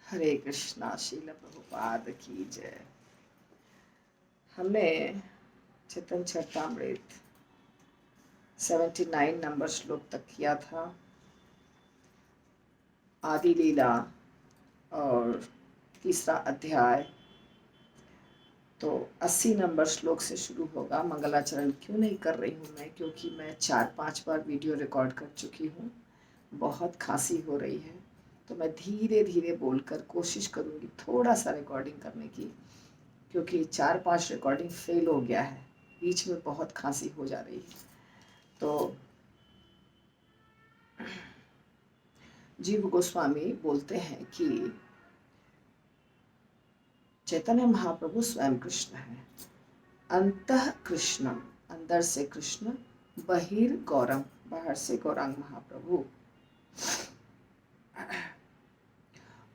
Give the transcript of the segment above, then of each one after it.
हरे कृष्णा। शील प्रभुपाद की जय। हमने चेतन चरितामृत 79 नंबर श्लोक तक किया था। आदि लीला और तीसरा अध्याय तो 80 नंबर श्लोक से शुरू होगा। मंगलाचरण क्यों नहीं कर रही हूँ मैं, क्योंकि मैं 4-5 बार वीडियो रिकॉर्ड कर चुकी हूँ। बहुत खांसी हो रही है, तो मैं धीरे धीरे बोलकर कोशिश करूँगी थोड़ा सा रिकॉर्डिंग करने की, क्योंकि 4-5 रिकॉर्डिंग फेल हो गया है, बीच में बहुत खांसी हो जा रही है। तो जीव गोस्वामी बोलते हैं कि चैतन्य महाप्रभु स्वयं कृष्ण है। अंतः कृष्णम, अंदर से कृष्ण, बहिर गौरम, बाहर से गौरांग महाप्रभु।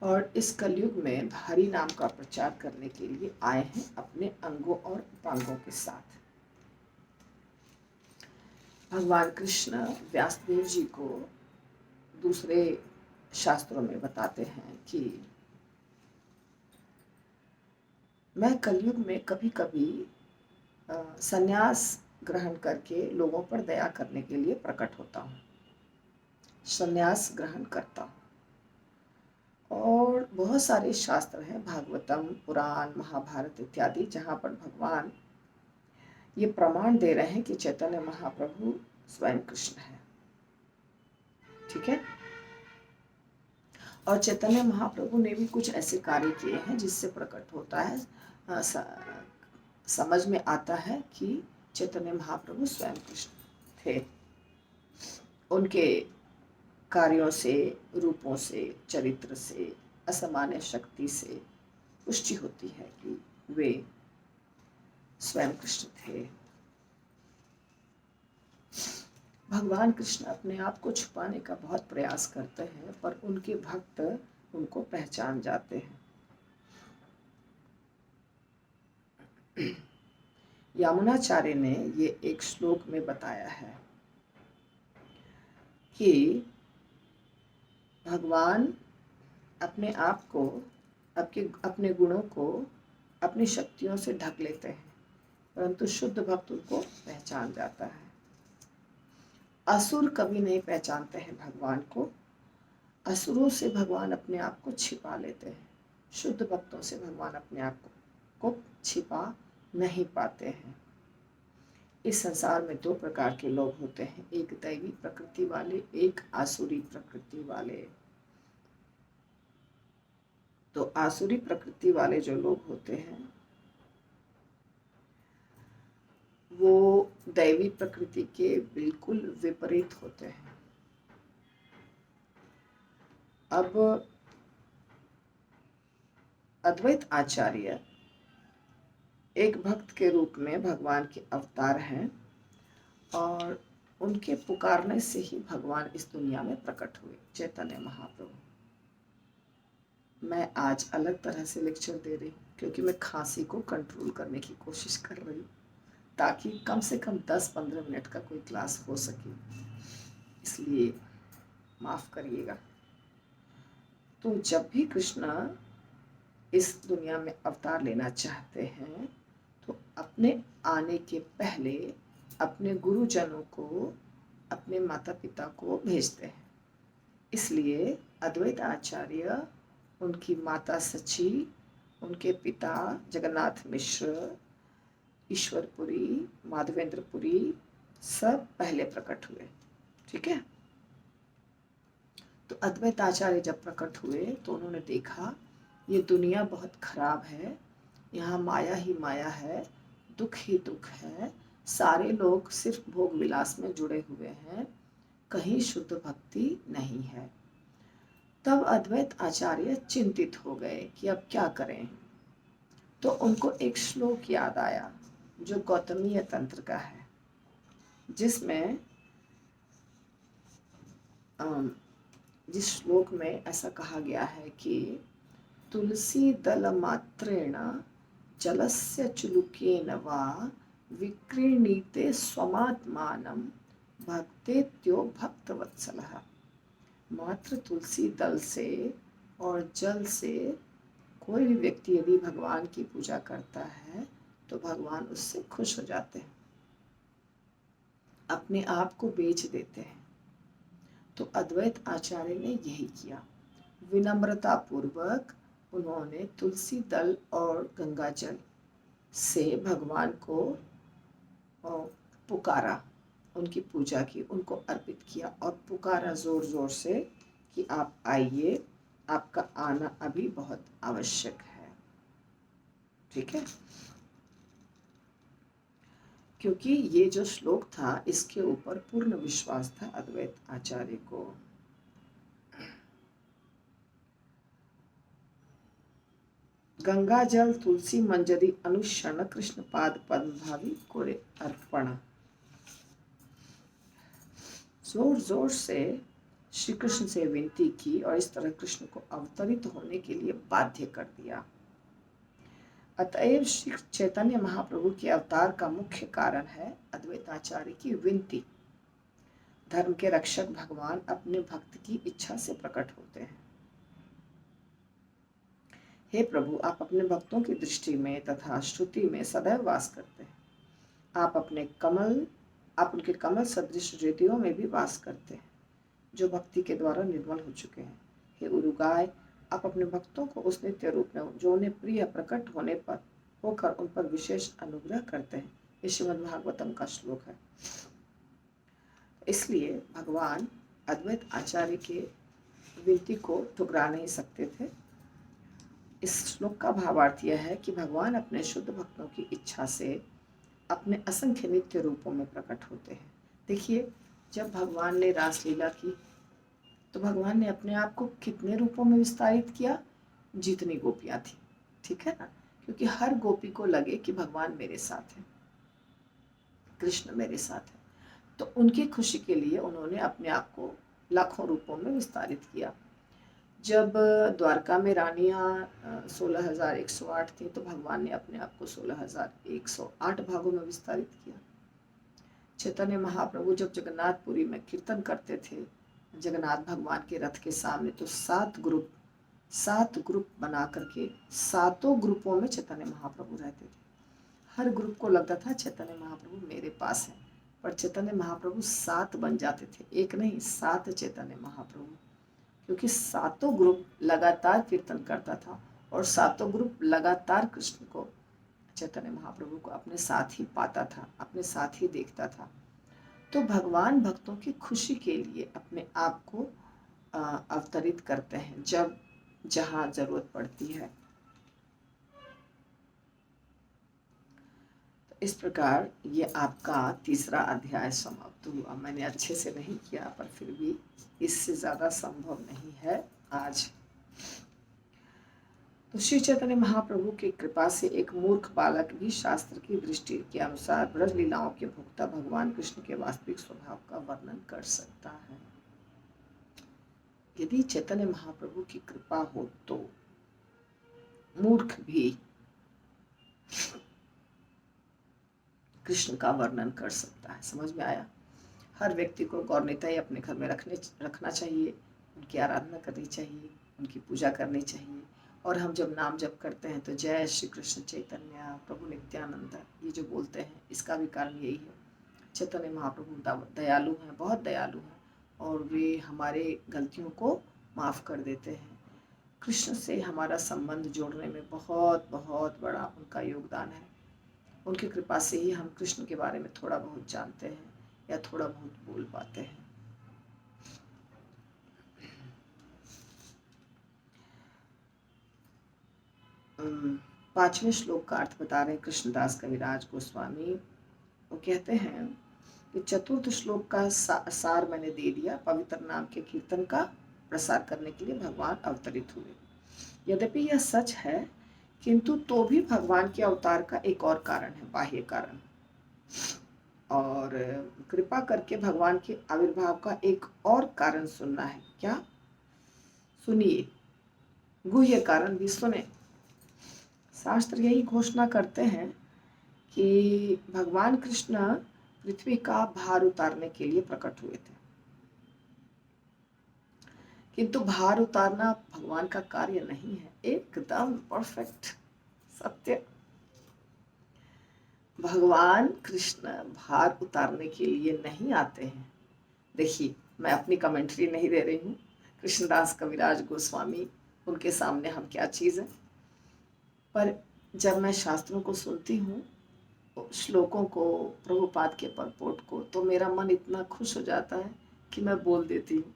और इस कलयुग में हरि नाम का प्रचार करने के लिए आए हैं अपने अंगों और उपांगों के साथ। भगवान कृष्ण व्यासदेव जी को दूसरे शास्त्रों में बताते हैं कि मैं कलयुग में कभी कभी संन्यास ग्रहण करके लोगों पर दया करने के लिए प्रकट होता हूँ, संन्यास ग्रहण करता हूँ। और बहुत सारे शास्त्र हैं, भागवतम, पुराण, महाभारत इत्यादि, जहाँ पर भगवान ये प्रमाण दे रहे हैं कि चैतन्य महाप्रभु स्वयं कृष्ण है। ठीक है। और चैतन्य महाप्रभु ने भी कुछ ऐसे कार्य किए हैं जिससे प्रकट होता है, समझ में आता है कि चैतन्य महाप्रभु स्वयं कृष्ण थे। उनके कार्यों से, रूपों से, चरित्र से, असामान्य शक्ति से पुष्टि होती है कि वे स्वयं कृष्ण थे। भगवान कृष्ण अपने आप को छुपाने का बहुत प्रयास करते हैं, पर उनके भक्त उनको पहचान जाते हैं। यामुनाचार्य ने ये एक श्लोक में बताया है कि भगवान अपने आप को, अपने गुणों को अपनी शक्तियों से ढक लेते हैं, परंतु शुद्ध भक्त उनको पहचान जाता है। असुर कभी नहीं पहचानते हैं भगवान को। असुरों से भगवान अपने आप को छिपा लेते हैं। शुद्ध भक्तों से भगवान अपने आप को छिपा नहीं पाते हैं। इस संसार में 2 प्रकार के लोग होते हैं, एक दैवी प्रकृति वाले, एक आसुरी प्रकृति वाले। तो आसुरी प्रकृति वाले जो लोग होते हैं वो दैवी प्रकृति के बिल्कुल विपरीत होते हैं। अब अद्वैत आचार्य एक भक्त के रूप में भगवान के अवतार हैं, और उनके पुकारने से ही भगवान इस दुनिया में प्रकट हुए, चैतन्य महाप्रभु। मैं आज अलग तरह से लेक्चर दे रही हूँ, क्योंकि मैं खांसी को कंट्रोल करने की कोशिश कर रही हूँ, ताकि कम से कम 10-15 मिनट का कोई क्लास हो सके, इसलिए माफ़ करिएगा। तो जब भी कृष्णा इस दुनिया में अवतार लेना चाहते हैं तो अपने आने के पहले अपने गुरुजनों को, अपने माता पिता को भेजते हैं। इसलिए अद्वैत आचार्य, उनकी माता सची, उनके पिता जगन्नाथ मिश्र, ईश्वरपुरी, माधवेंद्रपुरी, सब पहले प्रकट हुए। ठीक है। तो अद्वैत आचार्य जब प्रकट हुए तो उन्होंने देखा ये दुनिया बहुत खराब है, यहाँ माया ही माया है, दुख ही दुख है, सारे लोग सिर्फ भोग विलास में जुड़े हुए हैं, कहीं शुद्ध भक्ति नहीं है। तब अद्वैत आचार्य चिंतित हो गए कि अब क्या करें। तो उनको एक श्लोक याद आया जो गौतमीय तंत्र का है, जिसमें जिस श्लोक में ऐसा कहा गया है कि तुलसी दल मात्रेण जलस्य चुलुकेन वा विक्रीणीते स्वमात्मानं भक्तेत्यो भक्तवत्सलः। मात्र तुलसी दल से और जल से कोई भी व्यक्ति यदि भगवान की पूजा करता है तो भगवान उससे खुश हो जाते हैं, अपने आप को बेच देते हैं। तो अद्वैत आचार्य ने यही किया। विनम्रता पूर्वक उन्होंने तुलसी दल और गंगा जल से भगवान को पुकारा, उनकी पूजा की, उनको अर्पित किया और पुकारा जोर जोर से कि आप आइए, आपका आना अभी बहुत आवश्यक है। ठीक है, क्योंकि ये जो श्लोक था इसके ऊपर पूर्ण विश्वास था अद्वैत आचार्य को। गंगा जल तुलसी मंजरी अनुशरण कृष्ण पाद पद्म भावी कोरे अर्पण। जोर जोर से श्री कृष्ण से विनती की और इस तरह कृष्ण को अवतरित होने के लिए बाध्य कर दिया। अतएव श्री चैतन्य महाप्रभु के अवतार का मुख्य कारण है अद्वैताचार्य की विनती। धर्म के रक्षक भगवान अपने भक्त की इच्छा से प्रकट होते हैं। हे प्रभु, आप अपने भक्तों की दृष्टि में तथा श्रुति में सदैव वास करते हैं। आप उनके कमल सदृश हृदयों में भी वास करते हैं जो भक्ति के द्वारा निर्मल हो चुके हैं। हे उरुगाय, आप अपने भक्तों को उस नित्य रूप में जो उन्हें प्रिय प्रकट होने पर होकर उन पर विशेष अनुग्रह करते हैं। ये श्रीमद् भागवतम का श्लोक है। इसलिए भगवान अद्वैत आचार्य के विनती को ठुकरा नहीं सकते थे। इस श्लोक का भावार्थ यह है कि भगवान अपने शुद्ध भक्तों की इच्छा से अपने असंख्य नित्य रूपों में प्रकट होते हैं। देखिए, जब भगवान ने रासलीला की तो भगवान ने अपने आप को कितने रूपों में विस्तारित किया? जितनी गोपियां थी, ठीक है ना, क्योंकि हर गोपी को लगे कि भगवान मेरे साथ है, कृष्ण मेरे साथ है, तो उनकी खुशी के लिए उन्होंने अपने आप को लाखों रूपों में विस्तारित किया। जब द्वारका में रानियां 16,108 थी तो भगवान ने अपने आप को 16,108 भागों में विस्तारित किया। चैतन्य महाप्रभु जब जगन्नाथपुरी में कीर्तन करते थे जगन्नाथ भगवान के रथ के सामने, तो 7 ग्रुप बना करके 7 ग्रुपों में चैतन्य महाप्रभु रहते थे। हर ग्रुप को लगता था चैतन्य महाप्रभु मेरे पास है, पर चैतन्य महाप्रभु 7 बन जाते थे, एक नहीं 7 चैतन्य महाप्रभु, क्योंकि 7 ग्रुप लगातार कीर्तन करता था और 7 ग्रुप लगातार कृष्ण को, चैतन्य महाप्रभु को अपने साथ ही पाता था, अपने साथ ही देखता था। तो भगवान भक्तों की खुशी के लिए अपने आप को अवतरित करते हैं जब जहाँ जरूरत पड़ती है। तो इस प्रकार ये आपका तीसरा अध्याय समाप्त हुआ। मैंने अच्छे से नहीं किया, पर फिर भी इससे ज़्यादा संभव नहीं है आज। तो श्री चैतन्य महाप्रभु की कृपा से एक मूर्ख बालक भी शास्त्र की दृष्टि के अनुसार ब्रज लीलाओं के भोक्ता भगवान कृष्ण के वास्तविक स्वभाव का वर्णन कर सकता है। यदि चैतन्य महाप्रभु की कृपा हो तो मूर्ख भी कृष्ण का वर्णन कर सकता है। समझ में आया? हर व्यक्ति को गौरनीता ही अपने घर में रखना चाहिए, उनकी आराधना करनी चाहिए, उनकी पूजा करनी चाहिए। और हम जब नाम जप करते हैं तो जय श्री कृष्ण चैतन्य प्रभु नित्यानंद ये जो बोलते हैं, इसका भी कारण यही है। चैतन्य महाप्रभु दयालु हैं, बहुत दयालु हैं, और वे हमारे गलतियों को माफ़ कर देते हैं। कृष्ण से हमारा संबंध जोड़ने में बहुत बहुत बड़ा उनका योगदान है। उनकी कृपा से ही हम कृष्ण के बारे में थोड़ा बहुत जानते हैं या थोड़ा बहुत बोल पाते हैं। पांचवें श्लोक का अर्थ बता रहे कृष्णदास कविराज गोस्वामी। वो कहते हैं कि चतुर्थ श्लोक का सार मैंने दे दिया। पवित्र नाम के कीर्तन का प्रसार करने के लिए भगवान अवतरित हुए। यद्यपि यह सच है, किंतु तो भी भगवान के अवतार का एक और कारण है, बाह्य कारण। और कृपा करके भगवान के आविर्भाव का एक और कारण सुनना है। क्या? सुनिए, गुह्य कारण भी सुने। शास्त्र यही घोषणा करते हैं कि भगवान कृष्ण पृथ्वी का भार उतारने के लिए प्रकट हुए थे। किंतु भार उतारना भगवान का कार्य नहीं है। एकदम परफेक्ट सत्य। भगवान कृष्ण भार उतारने के लिए नहीं आते हैं। देखिए, मैं अपनी कमेंट्री नहीं दे रही हूँ। कृष्णदास कविराज गोस्वामी, उनके सामने हम क्या चीज़ है। पर जब मैं शास्त्रों को सुनती हूँ, श्लोकों को, प्रभुपाद के परपोट को, तो मेरा मन इतना खुश हो जाता है कि मैं बोल देती हूँ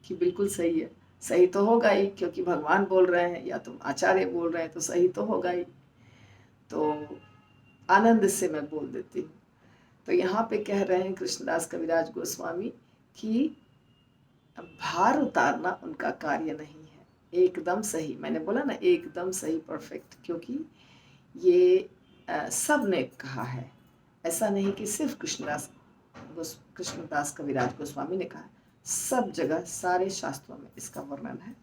कि बिल्कुल सही है। सही तो होगा ही, क्योंकि भगवान बोल रहे हैं या तुम आचार्य बोल रहे हैं, तो सही तो होगा ही। तो आनंद से मैं बोल देती हूँ। तो यहाँ पे कह रहे हैं कृष्णदास कविराज गोस्वामी कि भार उतारना उनका कार्य नहीं है। एकदम सही, मैंने बोला ना, एकदम सही, परफेक्ट। क्योंकि ये सब ने कहा है, ऐसा नहीं कि सिर्फ कृष्णदास कविराज गोस्वामी ने कहा। सब जगह, सारे शास्त्रों में इसका वर्णन है।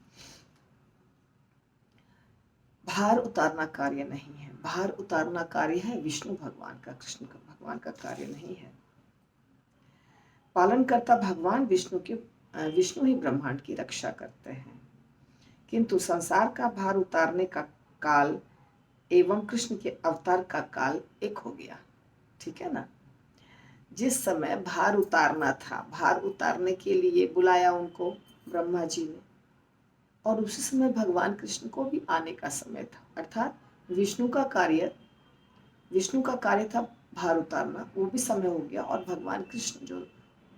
भार उतारना कार्य नहीं है। भार उतारना कार्य है विष्णु भगवान का, कृष्ण का भगवान का कार्य नहीं है। पालन करता भगवान विष्णु ही ब्रह्मांड की रक्षा करते हैं। किंतु संसार का भार उतारने का काल एवं कृष्ण के अवतार का काल एक हो गया। ठीक है ना। जिस समय भार उतारना था, भार उतारने के लिए बुलाया उनको ब्रह्मा जी ने, और उसी समय भगवान कृष्ण को भी आने का समय था। अर्थात विष्णु का कार्य था भार उतारना, वो भी समय हो गया। और भगवान कृष्ण जो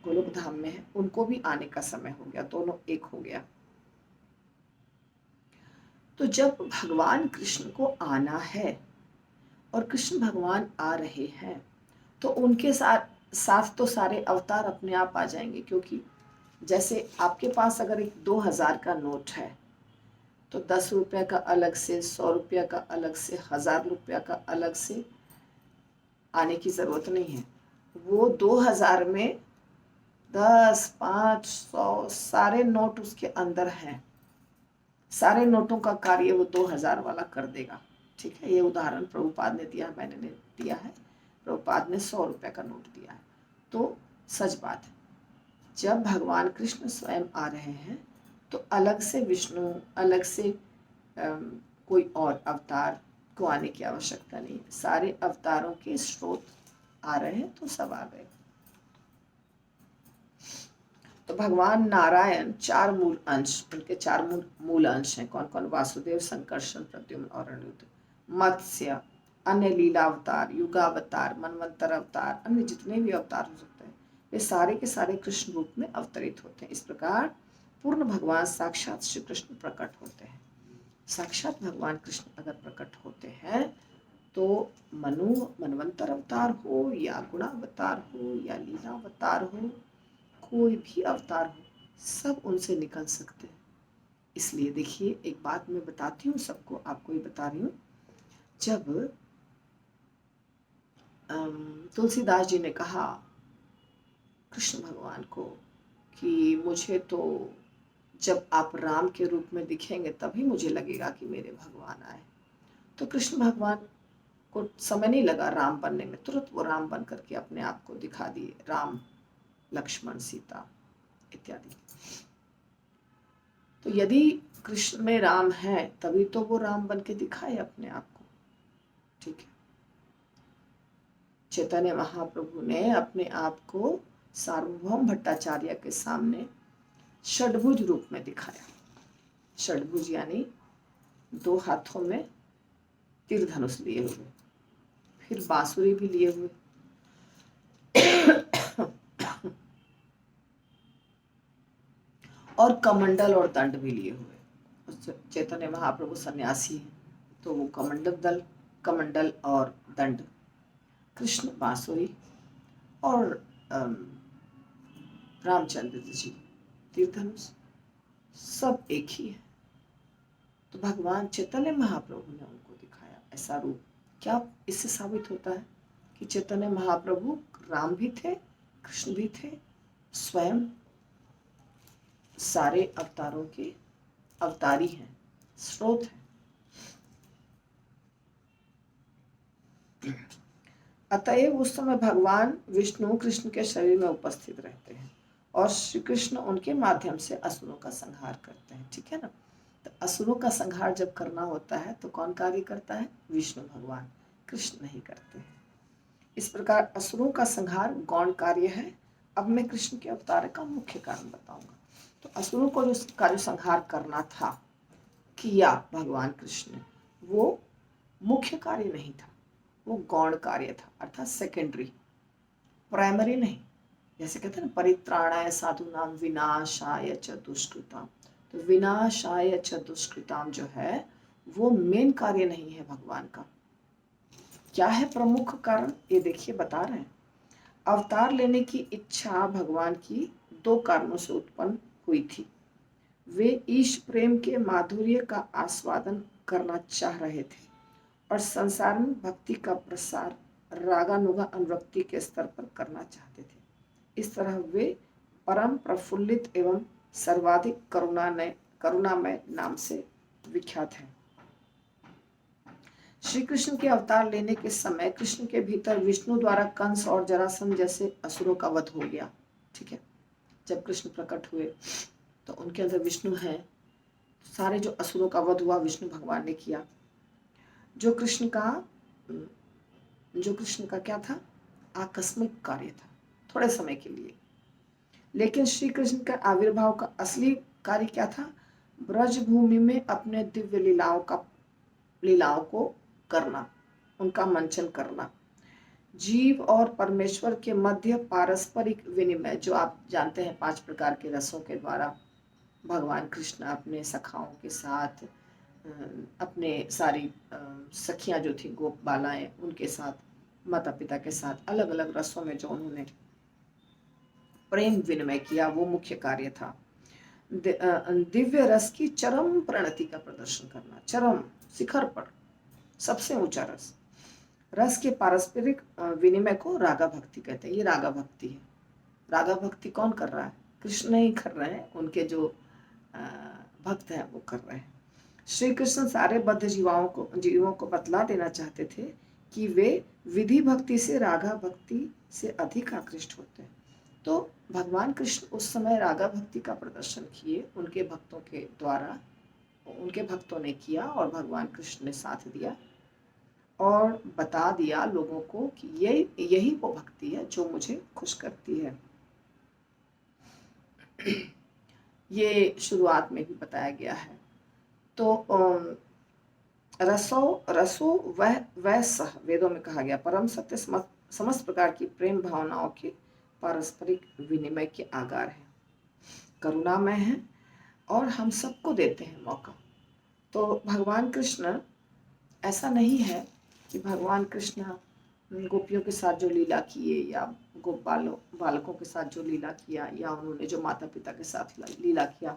गोलोक धाम में है, उनको भी आने का समय हो गया। दोनों एक हो गया। तो जब भगवान कृष्ण को आना है और कृष्ण भगवान आ रहे हैं, तो उनके साथ तो सारे अवतार अपने आप आ जाएंगे। क्योंकि जैसे आपके पास अगर एक 2000 का नोट है, तो 10 रुपये का अलग से, 100 रुपया का अलग से, 1000 रुपया का अलग से आने की ज़रूरत नहीं है। वो 2000 में 10, 5, 100 सारे नोट उसके अंदर हैं। सारे नोटों का कार्य वो 2000 वाला कर देगा। ठीक है, ये उदाहरण प्रभुपाद ने दिया, मैंने नहीं दिया है। प्रभुपाद ने 100 रुपये का नोट दिया है। तो सच बात है, जब भगवान कृष्ण स्वयं आ रहे हैं, तो अलग से विष्णु, अलग से कोई और अवतार को आने की आवश्यकता नहीं है। सारे अवतारों के स्रोत आ रहे हैं, तो सब आ गए। तो भगवान नारायण 4 मूल अंश, उनके 4 मूल अंश हैं। कौन कौन? वासुदेव, संकर्षण, प्रद्युम्न और अनिरुद्ध। मत्स्य, अन्य लीला अवतार, युगावतार, मनवंतर अवतार, अन्य जितने भी अवतार हो सकते हैं, वे सारे के सारे कृष्ण रूप में अवतरित होते हैं। इस प्रकार पूर्ण भगवान साक्षात श्री कृष्ण प्रकट होते हैं। साक्षात भगवान कृष्ण अगर प्रकट होते हैं, तो मनवंतर अवतार हो या गुणावतार हो या लीला अवतार हो, कोई भी अवतार हो, सब उनसे निकल सकते हैं। इसलिए देखिए, एक बात मैं बताती हूँ सबको, आपको ही बता रही हूँ। जब तुलसीदास जी ने कहा कृष्ण भगवान को कि मुझे तो जब आप राम के रूप में दिखेंगे तभी मुझे लगेगा कि मेरे भगवान आए, तो कृष्ण भगवान को समय नहीं लगा राम बनने में। तुरंत वो राम बन करके अपने आप को दिखा दिए, राम, लक्ष्मण, सीता इत्यादि। तो यदि कृष्ण में राम है, तभी तो वो राम बन के दिखाए अपने आप को। ठीक है। चैतन्य महाप्रभु ने अपने आप को सार्वभौम भट्टाचार्य के सामने षड्भुज रूप में दिखाया। षड्भुज यानी 2 हाथों में तीर धनुष लिए हुए, फिर बांसुरी भी लिए हुए, और कमंडल और दंड भी लिए हुए। चैतन्य महाप्रभु सन्यासी हैं, तो वो कमंडल और दंड, कृष्ण बांसुरी, और रामचंद्र जी तीर धनुष, सब एक ही है। तो भगवान चैतन्य महाप्रभु ने उनको दिखाया ऐसा रूप। क्या इससे साबित होता है कि चैतन्य महाप्रभु राम भी थे, कृष्ण भी थे, स्वयं सारे अवतारों के अवतारी हैं, स्रोत हैं। अतएव उस समय भगवान विष्णु कृष्ण के शरीर में उपस्थित रहते हैं। और श्री कृष्ण उनके माध्यम से असुरों का संहार करते हैं। ठीक है ना। तो असुरों का संहार जब करना होता है तो कौन कार्य करता है? विष्णु भगवान, कृष्ण नहीं करते हैं। इस प्रकार असुरों का संहार गौण कार्य है। अब मैं कृष्ण के अवतार का मुख्य कारण बताऊंगा। तो असुरों को जो कार्य संहार करना था, किया भगवान कृष्ण ने, वो मुख्य कार्य नहीं था, वो गौण कार्य था, अर्थात सेकेंडरी, प्राइमरी नहीं। जैसे कहते हैं ना, परित्राणाय साधूनां विनाशाय च दुष्कृताम। तो विनाशाय च दुष्कृताम जो है वो मेन कार्य नहीं है भगवान का। क्या है प्रमुख कारण? ये देखिए बता रहे हैं। अवतार लेने की इच्छा भगवान की दो कारणों से उत्पन्न हुई थी। वे ईश प्रेम के माधुर्य का आस्वादन करना चाह रहे थे और संसार में भक्ति का प्रसार रागानुगा अनुरक्ति के स्तर पर करना चाहते थे। इस तरह वे परम प्रफुल्लित एवं सर्वाधिक करुणामय नाम से विख्यात हैं। श्री कृष्ण के अवतार लेने के समय कृष्ण के भीतर विष्णु द्वारा कंस और जरासंध जैसे असुरों का वध हो गया। ठीक है। जब कृष्ण प्रकट हुए तो उनके अंदर विष्णु है। सारे जो असुरों का वध हुआ विष्णु भगवान ने किया। जो कृष्ण का क्या था? आकस्मिक कार्य था, थोड़े समय के लिए। लेकिन श्री कृष्ण का आविर्भाव का असली कार्य क्या था? ब्रजभूमि में अपने दिव्य लीलाओं को करना, उनका मंचन करना। जीव और परमेश्वर के मध्य पारस्परिक विनिमय, जो आप जानते हैं 5 प्रकार के रसों के द्वारा भगवान कृष्ण अपने सखाओं के साथ, अपने सारी सखियां जो थी गोप बालाएं, उनके साथ, माता पिता के साथ अलग अलग रसों में जो उन्होंने प्रेम विनिमय किया, वो मुख्य कार्य था। दिव्य रस की चरम प्रणति का प्रदर्शन करना, चरम शिखर पर सबसे ऊंचा रस। रस के पारस्परिक विनिमय को रागा भक्ति कहते हैं। ये रागा भक्ति है। रागा भक्ति कौन कर रहा है? कृष्ण ही कर रहे हैं, उनके जो भक्त हैं वो कर रहे हैं। श्री कृष्ण सारे बद्ध जीवों को बतला देना चाहते थे कि वे विधि भक्ति से रागा भक्ति से अधिक आकृष्ट होते हैं। तो भगवान कृष्ण उस समय रागा भक्ति का प्रदर्शन किए, उनके भक्तों के द्वारा, उनके भक्तों ने किया और भगवान कृष्ण ने साथ दिया और बता दिया लोगों को कि यही वो भक्ति है जो मुझे खुश करती है। ये शुरुआत में भी बताया गया है। तो रसो वह सह, वेदों में कहा गया, परम सत्य समस्त प्रकार की प्रेम भावनाओं के पारस्परिक विनिमय के आगार है, करुणामय है और हम सबको देते हैं मौका। तो भगवान कृष्ण, ऐसा नहीं है कि भगवान कृष्ण गोपियों के साथ जो लीला किए या गोप बालकों के साथ जो लीला किया या उन्होंने जो माता पिता के साथ लीला किया,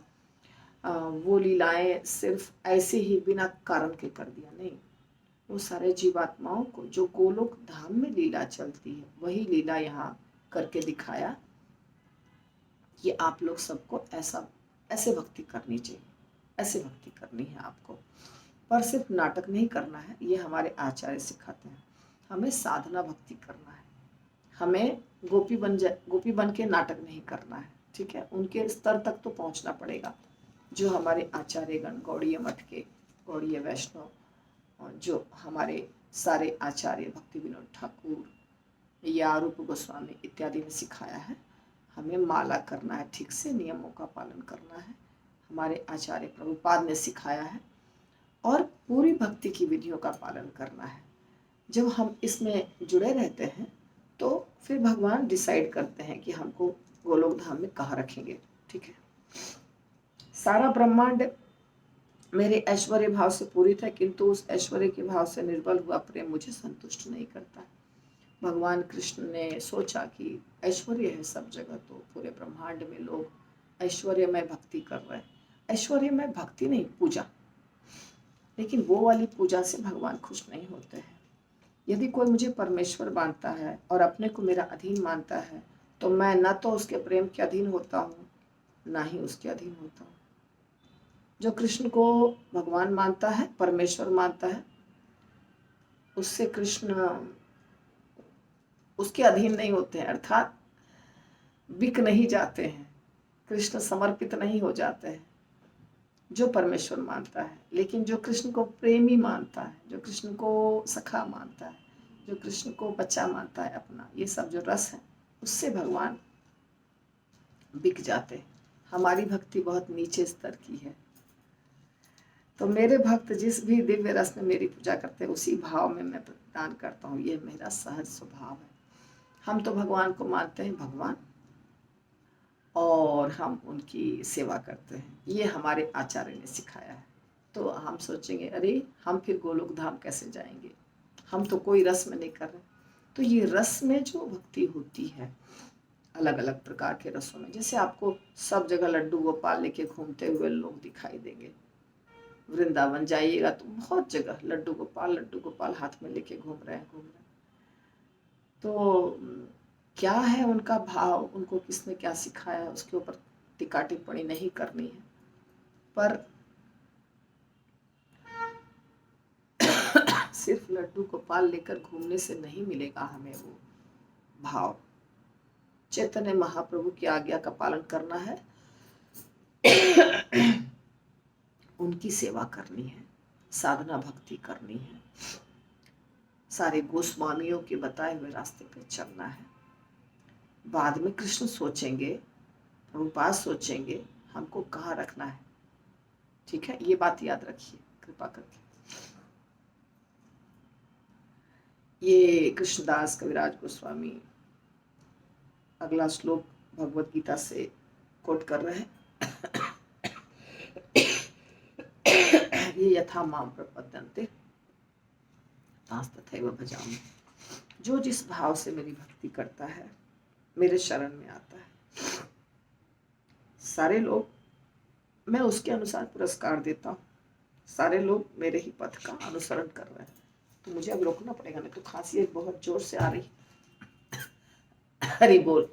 वो लीलाएं सिर्फ ऐसे ही बिना कारण के कर दिया, नहीं। वो सारे जीवात्माओं को जो गोलोक धाम में लीला चलती है वही लीला यहाँ करके दिखाया कि आप लोग सबको ऐसे भक्ति करनी चाहिए, ऐसे भक्ति करनी है आपको। पर सिर्फ नाटक नहीं करना है, ये हमारे आचार्य सिखाते हैं। हमें साधना भक्ति करना है, हमें गोपी बन के नाटक नहीं करना है। ठीक है। उनके स्तर तक तो पहुंचना पड़ेगा जो हमारे आचार्यगण, गौड़ीय मठ के, गौड़ीय वैष्णव, जो हमारे सारे आचार्य भक्ति विनोद ठाकुर या रूप गोस्वामी इत्यादि ने सिखाया है। हमें माला करना है, ठीक से नियमों का पालन करना है, हमारे आचार्य प्रभुपाद ने सिखाया है, और पूरी भक्ति की विधियों का पालन करना है। जब हम इसमें जुड़े रहते हैं तो फिर भगवान डिसाइड करते हैं कि हमको गोलोक धाम में कहाँ रखेंगे। ठीक है। सारा ब्रह्मांड मेरे ऐश्वर्य भाव से पूरित है, किंतु उस ऐश्वर्य के भाव से निर्बल हुआ प्रेम मुझे संतुष्ट नहीं करता। भगवान कृष्ण ने सोचा कि ऐश्वर्य है सब जगह, तो पूरे ब्रह्मांड में लोग ऐश्वर्यमय भक्ति कर रहे हैं। ऐश्वर्यमय भक्ति नहीं, पूजा। लेकिन वो वाली पूजा से भगवान खुश नहीं होते हैं। यदि कोई मुझे परमेश्वर मानता है और अपने को मेरा अधीन मानता है तो मैं न तो उसके प्रेम के अधीन होता हूँ, ना ही उसके अधीन होता हूँ। जो कृष्ण को भगवान मानता है, परमेश्वर मानता है, उससे कृष्ण उसके अधीन नहीं होते हैं, अर्थात बिक नहीं जाते हैं। कृष्ण समर्पित नहीं हो जाते हैं जो परमेश्वर मानता है, लेकिन जो कृष्ण को प्रेमी मानता है, जो कृष्ण को सखा मानता है, जो कृष्ण को बच्चा मानता है अपना, ये सब जो रस है उससे भगवान बिक जाते हैं। हमारी भक्ति बहुत नीचे स्तर की है। तो मेरे भक्त जिस भी दिव्य रस में मेरी पूजा करते हैं उसी भाव में मैं प्रदान करता हूँ। ये मेरा सहज स्वभाव है। हम तो भगवान को मानते हैं भगवान, और हम उनकी सेवा करते हैं, ये हमारे आचार्य ने सिखाया है। तो हम सोचेंगे अरे हम फिर गोलोक धाम कैसे जाएंगे, हम तो कोई रस में नहीं कर रहे। तो ये रस में जो भक्ति होती है अलग अलग प्रकार के रसों में, जैसे आपको सब जगह लड्डू गोपाल लेके घूमते हुए लोग दिखाई देंगे। वृंदावन जाइएगा तो बहुत जगह लड्डू गोपाल हाथ में लेके घूम रहे हैं। तो क्या है उनका भाव, उनको किसने क्या सिखाया है, उसके ऊपर टीका टिप्पणी नहीं करनी है। पर सिर्फ लड्डू गोपाल लेकर घूमने से नहीं मिलेगा हमें वो भाव। चैतन्य महाप्रभु की आज्ञा का पालन करना है, उनकी सेवा करनी है, साधना भक्ति करनी है, सारे गोस्वामियों के बताए हुए रास्ते पे चलना है। बाद में कृष्ण सोचेंगे, प्रभुपाद सोचेंगे हमको कहाँ रखना है। ठीक है, ये बात याद रखिए कृपा करके। ये कृष्णदास कविराज गोस्वामी अगला श्लोक भगवत गीता से कोट कर रहे हैं। ये यथा माम प्रपद्यन्ते तथैव भजामि। जो जिस भाव से मेरी भक्ति करता है मेरे शरण में आता है, सारे लोग मैं उसके अनुसार पुरस्कार देता हूँ। सारे लोग मेरे ही पथ का अनुसरण कर रहे हैं। तो मुझे अब रोकना पड़ेगा, नहीं तो खांसी एक बहुत जोर से आ रही। हरि बोल।